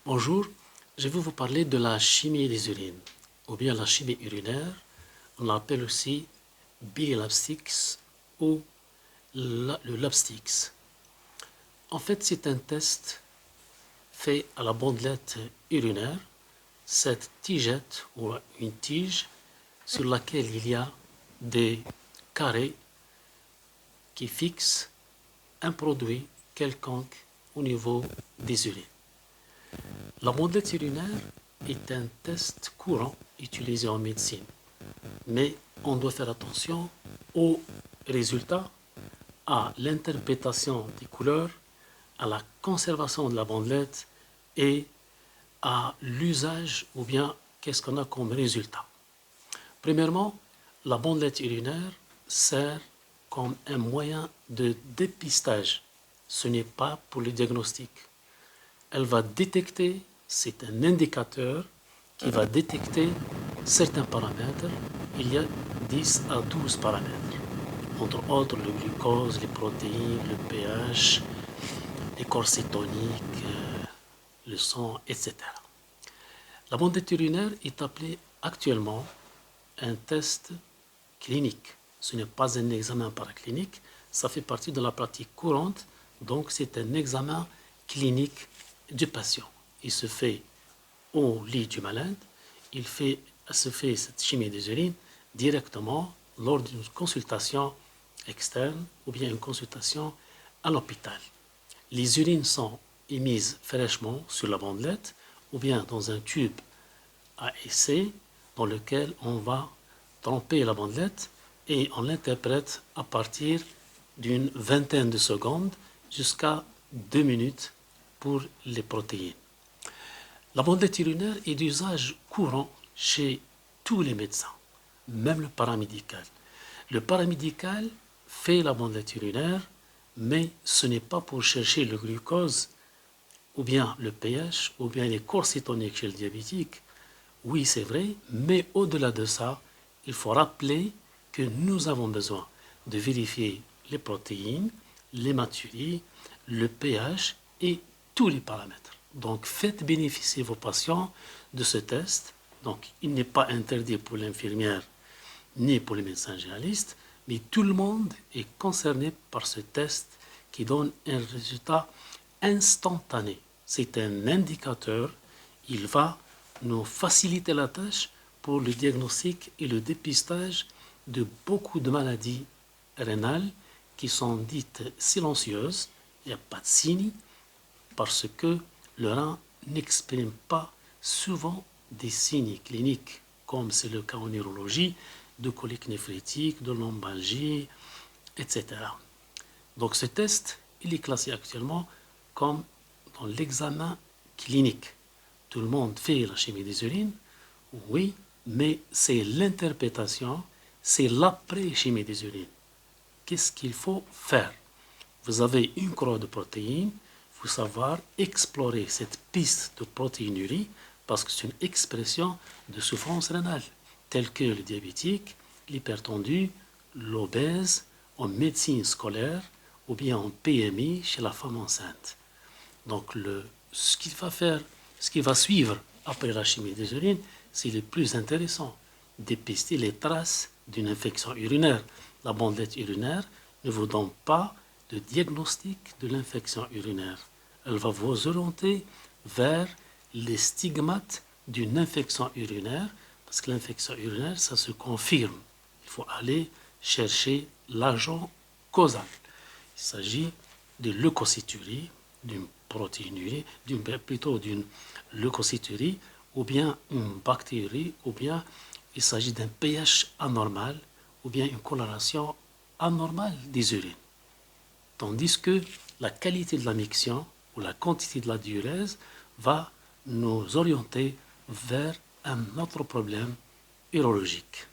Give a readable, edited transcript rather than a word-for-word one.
Bonjour, je vais vous parler de la chimie des urines, ou bien la chimie urinaire. On l'appelle aussi bielapstics ou le lapstix. En fait, c'est un test fait à la bandelette urinaire, cette tigette ou une tige sur laquelle il y a des carrés qui fixent un produit quelconque au niveau des urines. La bandelette urinaire est un test courant utilisé en médecine, mais on doit faire attention aux résultats, à l'interprétation des couleurs, à la conservation de la bandelette et à l'usage ou bien qu'est-ce qu'on a comme résultat. Premièrement, la bandelette urinaire sert comme un moyen de dépistage. Ce n'est pas pour le diagnostic. Elle va détecter, c'est un indicateur qui va détecter certains paramètres. Il y a 10 à 12 paramètres, entre autres le glucose, les protéines, le pH, les corps cétoniques, le sang, etc. La bandelette urinaire est appelée actuellement un test clinique. Ce n'est pas un examen paraclinique, ça fait partie de la pratique courante, donc c'est un examen clinique du patient. Il se fait au lit du malade, se fait cette chimie des urines directement lors d'une consultation externe ou bien une consultation à l'hôpital. Les urines sont émises fraîchement sur la bandelette ou bien dans un tube à essai dans lequel on va tremper la bandelette et on l'interprète à partir d'une vingtaine de secondes jusqu'à 2 minutes pour les protéines. La bandelette urinaire est d'usage courant chez tous les médecins, même le paramédical. Le paramédical fait la bandelette urinaire, mais ce n'est pas pour chercher le glucose ou bien le pH ou bien les corps cétoniques chez le diabétique. Oui, c'est vrai, mais au-delà de ça, il faut rappeler que nous avons besoin de vérifier les protéines, l'hématurie, le pH et tous les paramètres. Donc, faites bénéficier vos patients de ce test. Donc, il n'est pas interdit pour l'infirmière ni pour les médecins généralistes, mais tout le monde est concerné par ce test qui donne un résultat instantané. C'est un indicateur. Il va nous faciliter la tâche pour le diagnostic et le dépistage de beaucoup de maladies rénales qui sont dites silencieuses. Il n'y a pas de signe parce que le rein n'exprime pas souvent des signes cliniques, comme c'est le cas en neurologie, de colique néphrétique, de lombalgie, etc. Donc ce test, il est classé actuellement comme dans l'examen clinique. Tout le monde fait la chimie des urines, oui, mais c'est l'interprétation, c'est l'après-chimie des urines. Qu'est-ce qu'il faut faire? Vous avez une croix de protéines, il faut savoir explorer cette piste de protéinurie parce que c'est une expression de souffrance rénale, telle que le diabétique, l'hypertendu, l'obèse, en médecine scolaire ou bien en PMI chez la femme enceinte. Donc ce qui va suivre après la chimie des urines, c'est le plus intéressant, dépister les traces d'une infection urinaire. La bandelette urinaire ne vous donne pas de diagnostic de l'infection urinaire. Elle va vous orienter vers les stigmates d'une infection urinaire, parce que l'infection urinaire, ça se confirme. Il faut aller chercher l'agent causal. Il s'agit de leucocyturie, d'une protéinurie, plutôt d'une leucocyturie, ou bien une bactérie, ou bien il s'agit d'un pH anormal, ou bien une coloration anormale des urines. Tandis que la qualité de la miction ou la quantité de la diurèse va nous orienter vers un autre problème urologique.